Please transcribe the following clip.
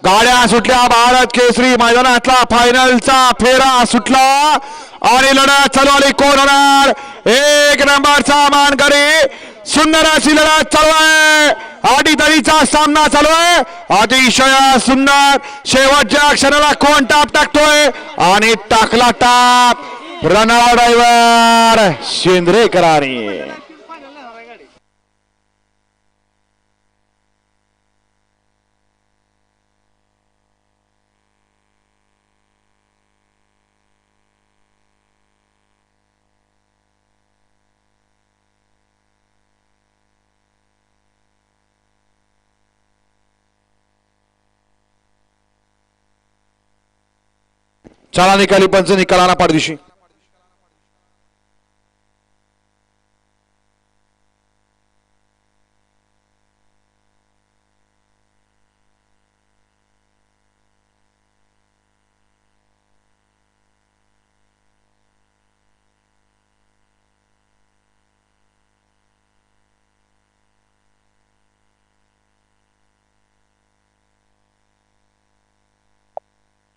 गाड्या सुटल्या भारत केसरी मैदानातला फायनलचा फेरा सुटला आणि लढत चालू आली कोण होणार एक नंबरचा मानकरी सुंदर अशी लढत चालू आहे अटीतटीचा सामना चालू आहे अतिशय सुंदर शेवटच्या क्षणाला कोण टाप टाकतोय आणि टाकला टाप रनआउट ड्रायव्हर शेंद्रेकरांनी चला निकाली पंच निकालाना पाठदिशी